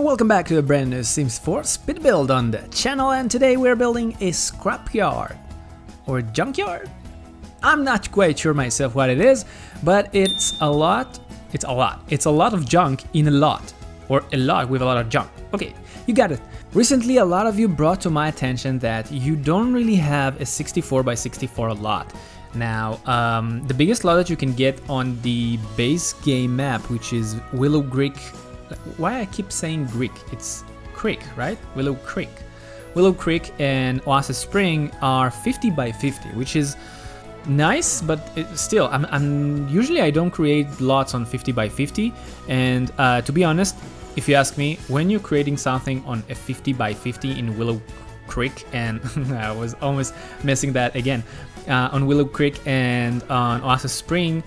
Welcome back to a brand new Sims 4 speed build on the channel, and today we're building a scrapyard or junkyard. I'm not quite sure myself what it is, but it's a lot of junk in a lot, or a lot with a lot of junk. Okay, you got it. Recently a lot of you brought to my attention that you don't really have a 64 by 64 lot. Now, the biggest lot that you can get on the base game map, which is Willow Creek. Why I keep saying Greek? It's Creek, right? Willow Creek. Willow Creek and Oasis Spring are 50 by 50, which is nice, but still, usually I don't create lots on 50 by 50. And to be honest, if you ask me, when you're creating something on a 50 by 50 in Willow Creek, and I was almost missing that again, on Willow Creek and on Oasis Spring,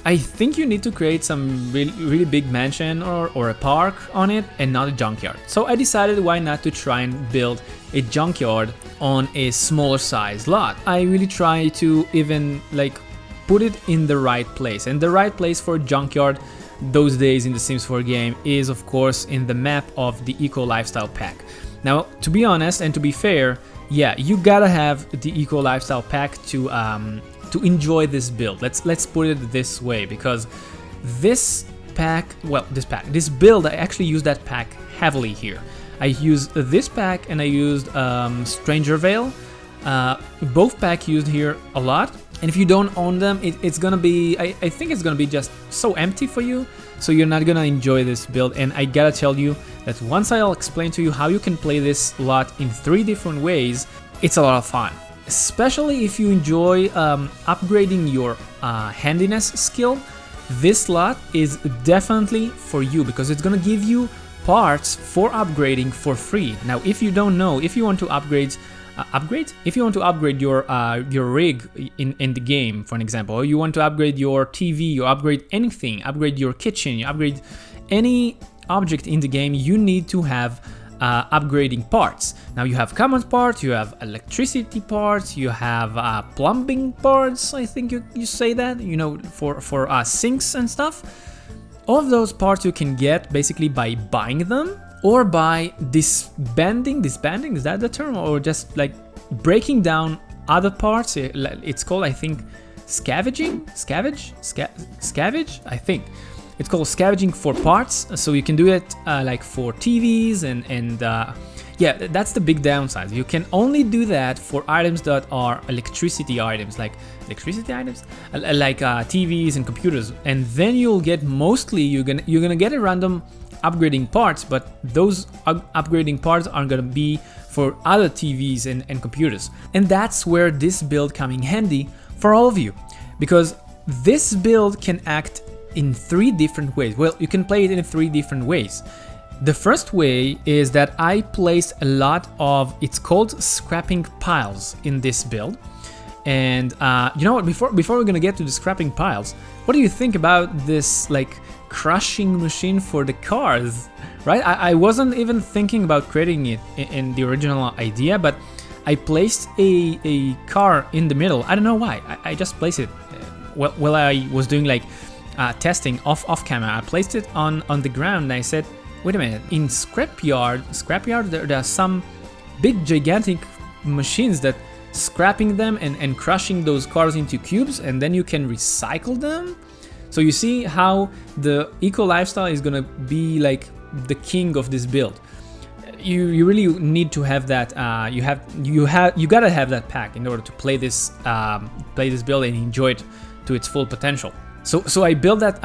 I think you need to create some really big mansion or a park on it and not a junkyard. So I decided why not to try and build a junkyard on a smaller size lot. I really try to even like put it in the right place, and the right place for a junkyard those days in the Sims 4 game is of course in the map of the Eco Lifestyle pack. Now, to be honest and to be fair, yeah, you gotta have the Eco Lifestyle pack to enjoy this build. Let's put it this way, because this build, I actually use that pack heavily here. I used this pack and I used Stranger Veil. Both pack used here a lot, and if you don't own them, it's gonna be, I think it's gonna be just so empty for you, so you're not gonna enjoy this build. And I gotta tell you that once I'll explain to you how you can play this lot in 3 different ways, it's a lot of fun. Especially if you enjoy upgrading your handiness skill, this slot is definitely for you, because it's gonna give you parts for upgrading for free. Now, if you don't know, if you want to upgrade your rig in the game, for an example, or you want to upgrade your TV, you upgrade anything, upgrade your kitchen, you upgrade any object in the game, you need to have upgrading parts. Now you have common parts, you have electricity parts, you have plumbing parts, I think you say that, you know, for sinks and stuff. All of those parts you can get basically by buying them, or by disbanding, is that the term? Or just like breaking down other parts. It's called, I think, scavenging, I think. It's called scavenging for parts, so you can do it like for TVs and yeah, that's the big downside. You can only do that for items that are electricity items, like TVs and computers, and then you'll get mostly you're gonna get a random upgrading parts, but those upgrading parts are gonna be for other TVs and computers, and that's where this build comes in handy for all of you, because this build can act in 3 different ways. Well, you can play it in 3 different ways. The first way is that I placed a lot of, it's called scrapping piles in this build. And you know what, before we're gonna get to the scrapping piles, what do you think about this like crushing machine for the cars, right? I wasn't even thinking about creating it in the original idea, but I placed a car in the middle. I don't know why, I just placed it. While I was doing like testing off camera, I placed it on the ground, and I said, wait a minute, in scrapyard there are some big gigantic machines that scrapping them and crushing those cars into cubes, and then you can recycle them. So you see how the eco lifestyle is gonna be like the king of this build. You really need to have that. You gotta have that pack in order to play this build and enjoy it to its full potential. So I built that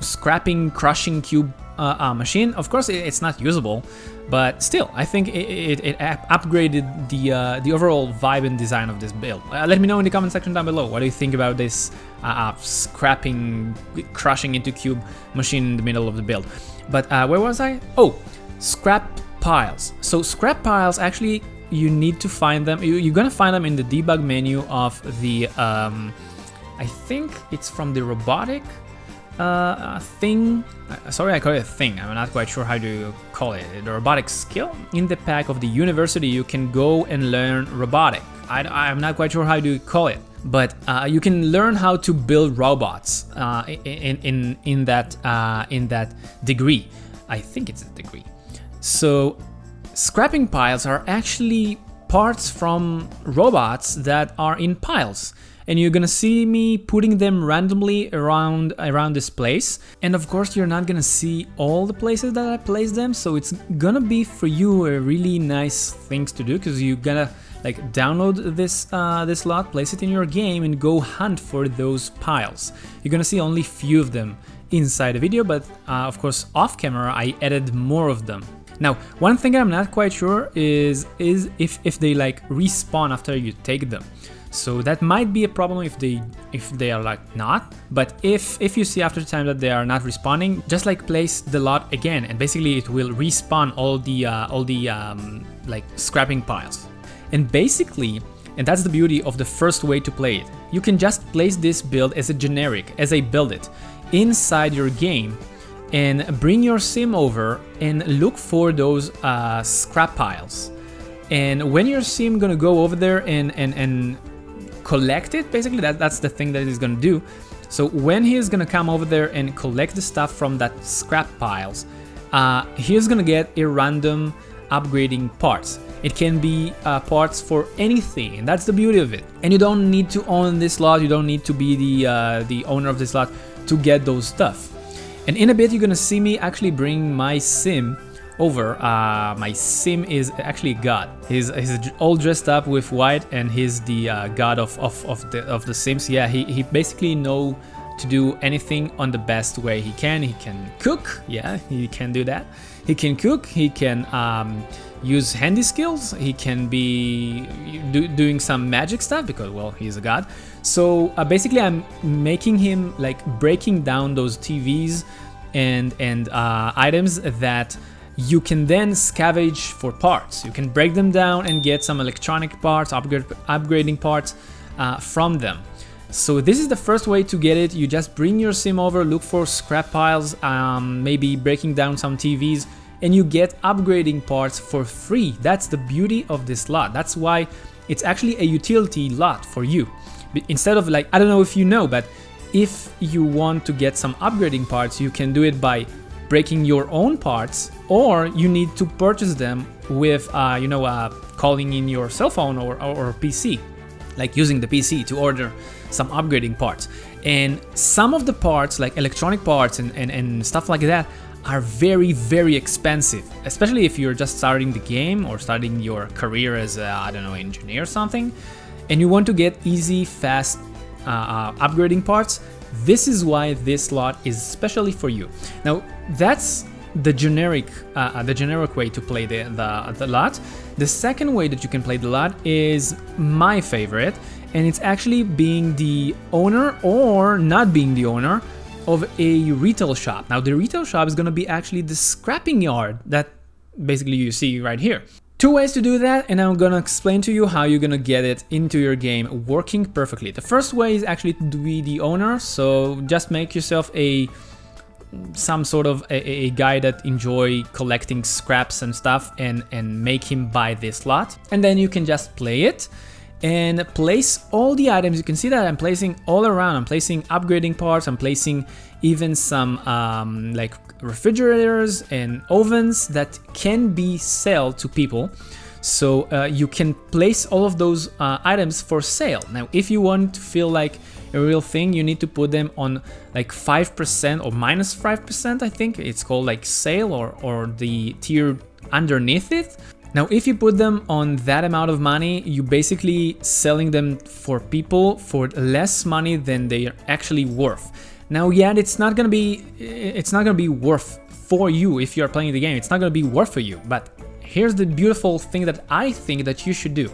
scrapping crushing cube machine. Of course, it's not usable, but still, I think it upgraded the overall vibe and design of this build. Let me know in the comment section down below. What do you think about this scrapping, crushing into cube machine in the middle of the build? But where was I? Oh, scrap piles. So scrap piles, actually, you need to find them. You're gonna find them in the debug menu of the I think it's from the robotic thing. Sorry, I call it a thing. I'm not quite sure how to call it. The robotic skill. In the pack of the university, you can go and learn robotic. I'm not quite sure how to call it, but you can learn how to build robots in that degree. I think it's a degree. So scrapping piles are actually parts from robots that are in piles. And you're gonna see me putting them randomly around this place. And of course, you're not gonna see all the places that I place them. So it's gonna be for you a really nice things to do, because you're gonna like download this this lot, place it in your game, and go hunt for those piles. You're gonna see only few of them inside the video, but of course off camera I added more of them. Now, one thing I'm not quite sure is if they like respawn after you take them. So that might be a problem if they are like not. But if you see after time that they are not respawning, just like place the lot again, and basically it will respawn all the like scrapping piles. And basically, and that's the beauty of the first way to play it, you can just place this build as a generic, as I build it, inside your game, and bring your sim over and look for those scrap piles. And when your sim gonna go over there and collect it, basically that's the thing that he's gonna do. So when he's gonna come over there and collect the stuff from that scrap piles, he's gonna get a random upgrading parts. It can be parts for anything, and that's the beauty of it. And you don't need to own this lot, you don't need to be the owner of this lot to get those stuff. And in a bit, you're gonna see me actually bring my sim over. My sim is actually a god. He's all dressed up with white, and he's the god of the Sims. Yeah, he basically know to do anything on the best way he can. He can cook. Yeah, he can do that. He can cook. He can use handy skills. He can be doing some magic stuff because, well, he's a god. So basically I'm making him like breaking down those TVs and items that you can then scavenge for parts. You can break them down and get some electronic parts, upgrading parts from them. So this is the first way to get it. You just bring your sim over, look for scrap piles, maybe breaking down some TVs, and you get upgrading parts for free. That's the beauty of this lot. That's why it's actually a utility lot for you. Instead of like, I don't know if you know, but if you want to get some upgrading parts, you can do it by breaking your own parts, or you need to purchase them with, calling in your cell phone or PC, like using the PC to order some upgrading parts. And some of the parts, like electronic parts and stuff like that, are very, very expensive, especially if you're just starting the game or starting your career as a, I don't know, engineer or something, and you want to get easy, fast upgrading parts. This is why this lot is especially for you. Now, that's the generic way to play the lot. The second way that you can play the lot is my favorite, and it's actually being the owner or not being the owner of a retail shop. Now, the retail shop is going to be actually the scrapping yard that basically you see right here. Two ways to do that, and I'm gonna explain to you how you're gonna get it into your game working perfectly. The first way is actually to be the owner, so just make yourself some sort of a guy that enjoy collecting scraps and stuff, and make him buy this lot, and then you can just play it and place all the items. You can see that I'm placing all around. I'm placing upgrading parts. I'm placing even some like refrigerators and ovens that can be sold to people. So you can place all of those items for sale. Now, if you want to feel like a real thing, you need to put them on like 5% or minus 5%. I think it's called like sale or the tier underneath it. Now, if you put them on that amount of money, you basically selling them for people for less money than they are actually worth. Now, yeah, it's not gonna be worth for you if you are playing the game. It's not gonna be worth for you. But here's the beautiful thing that I think that you should do.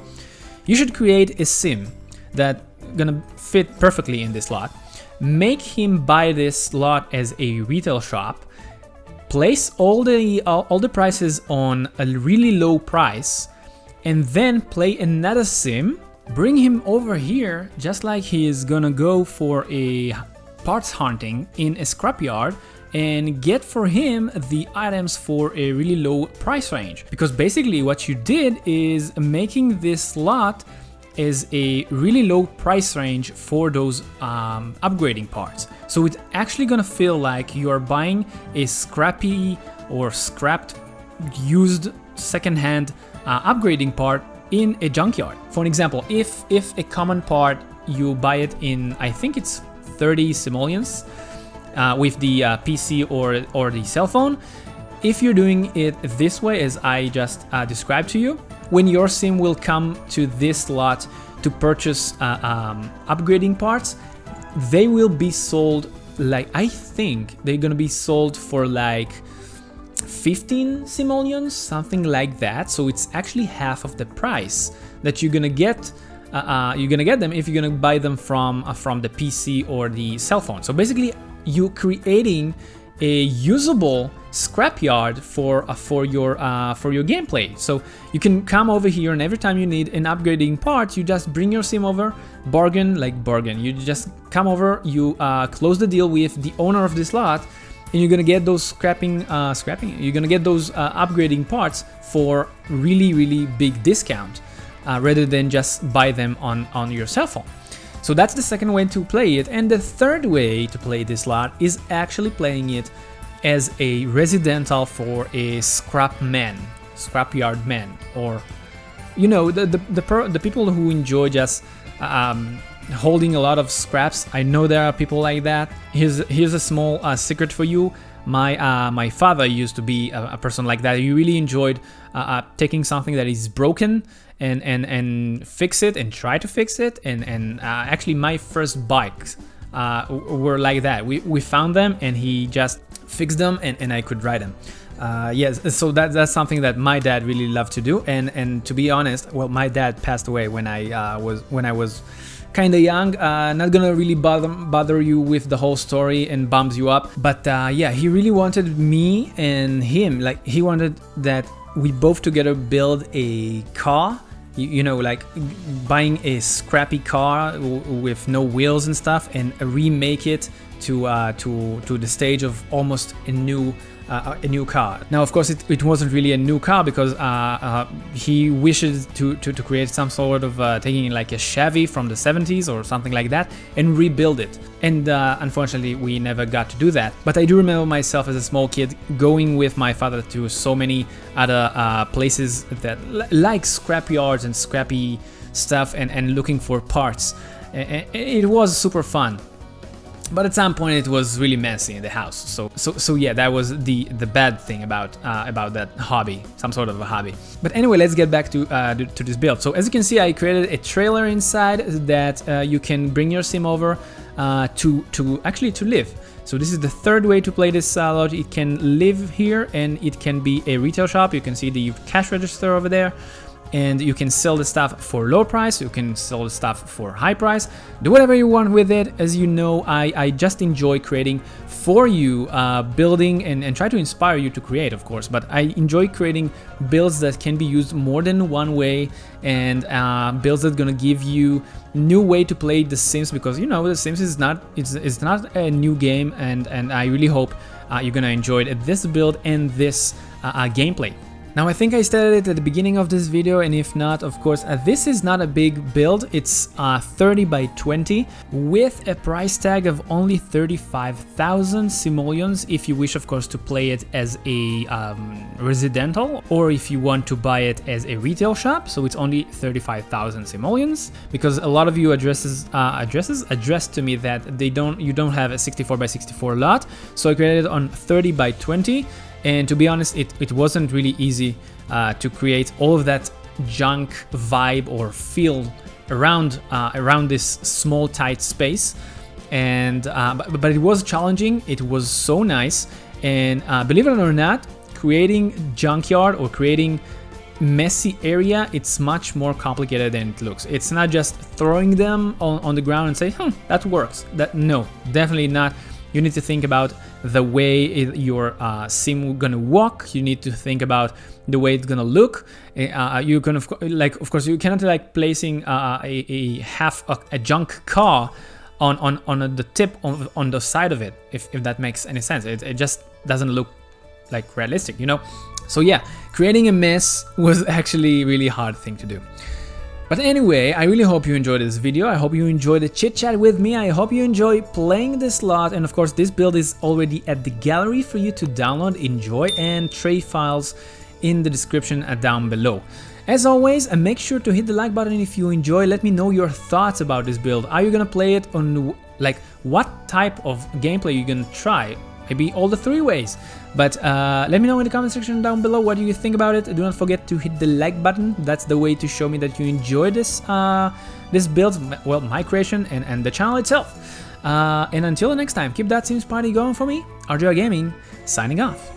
You should create a sim that gonna fit perfectly in this lot. Make him buy this lot as a retail shop. Place all the prices on a really low price, and then play another sim. Bring him over here, just like he is gonna go for a parts hunting in a scrapyard, and get for him the items for a really low price range. Because basically what you did is making this lot is a really low price range for those upgrading parts. So it's actually gonna feel like you are buying a scrappy or scrapped used second-hand upgrading part in a junkyard. For an example, if a common part you buy it in, I think it's 30 simoleons with the PC or the cell phone. If you're doing it this way, as I just described to you, when your sim will come to this lot to purchase upgrading parts, they will be sold, like, I think they're gonna be sold for like 15 simoleons, something like that. So it's actually half of the price that you're gonna get. You're gonna get them if you're gonna buy them from the PC or the cell phone. So basically, you're creating a usable scrapyard for your gameplay. So you can come over here, and every time you need an upgrading part, you just bring your sim over, bargain. You just come over, you close the deal with the owner of this lot, and you're gonna get those scrapping. You're gonna get those upgrading parts for really big discount, rather than just buy them on your cell phone. So that's the second way to play it. And the third way to play this lot is actually playing it as a residential for a scrapyard man, or, you know, the people who enjoy just holding a lot of scraps. I know there are people like that. Here's a small secret for you. My father used to be a person like that. He really enjoyed taking something that is broken and fix it and try to fix it. And actually, my first bikes were like that. We found them, and he just fixed them, and I could ride them. Yes, so that's something that my dad really loved to do. And to be honest, well, my dad passed away when I was kind of young. Not gonna really bother you with the whole story and bums you up, but yeah, he really wanted me and him, like, he wanted that we both together build a car, you know, like buying a scrappy car with no wheels and stuff, and remake it to the stage of almost a new car. Now, of course, it wasn't really a new car, because he wishes to create some sort of taking like a Chevy from the 70s or something like that and rebuild it. And unfortunately, we never got to do that. But I do remember myself as a small kid going with my father to so many other places that like scrapyards and scrappy stuff, and looking for parts. It was super fun. But at some point it was really messy in the house. So yeah, that was the bad thing about that hobby, some sort of a hobby. But anyway, let's get back to this build. So as you can see, I created a trailer inside that you can bring your sim over to actually live. So this is the third way to play this lot. It can live here, and it can be a retail shop. You can see the cash register over there. And you can sell the stuff for low price, you can sell the stuff for high price, do whatever you want with it. As you know, I just enjoy creating for you, building and try to inspire you to create, of course, but I enjoy creating builds that can be used more than one way, and builds that gonna give you new way to play The Sims, because, you know, The Sims is not a new game, and I really hope you're gonna enjoy this build and this gameplay. Now, I think I stated it at the beginning of this video, and if not, of course, this is not a big build. It's 30 by 20 with a price tag of only 35,000 simoleons if you wish, of course, to play it as a residential, or if you want to buy it as a retail shop. So it's only 35,000 simoleons, because a lot of you addressed to me that you don't have a 64 by 64 lot. So I created it on 30 by 20. And to be honest, it wasn't really easy to create all of that junk vibe or feel around this small tight space. And but it was challenging. It was so nice. And believe it or not, creating junkyard or creating messy area, it's much more complicated than it looks. It's not just throwing them on the ground and say, that works. No, definitely not. You need to think about the way your sim gonna walk. You need to think about the way it's gonna look. You can of course you cannot like placing a junk car on the tip on the side of it, if that makes any sense. It just doesn't look like realistic, you know. So yeah, creating a mess was actually a really hard thing to do. But anyway, I really hope you enjoyed this video. I hope you enjoyed the chit chat with me. I hope you enjoy playing this lot. And of course, this build is already at the gallery for you to download, enjoy, and trade files in the description down below. As always, make sure to hit the like button if you enjoy. Let me know your thoughts about this build. Are you gonna play it on, like, what type of gameplay you're gonna try? Maybe all the 3 ways. But let me know in the comment section down below what do you think about it. Do not forget to hit the like button. That's the way to show me that you enjoy this this build, well, my creation and the channel itself. And until the next time, keep that Sims party going for me. RJ Gaming, signing off.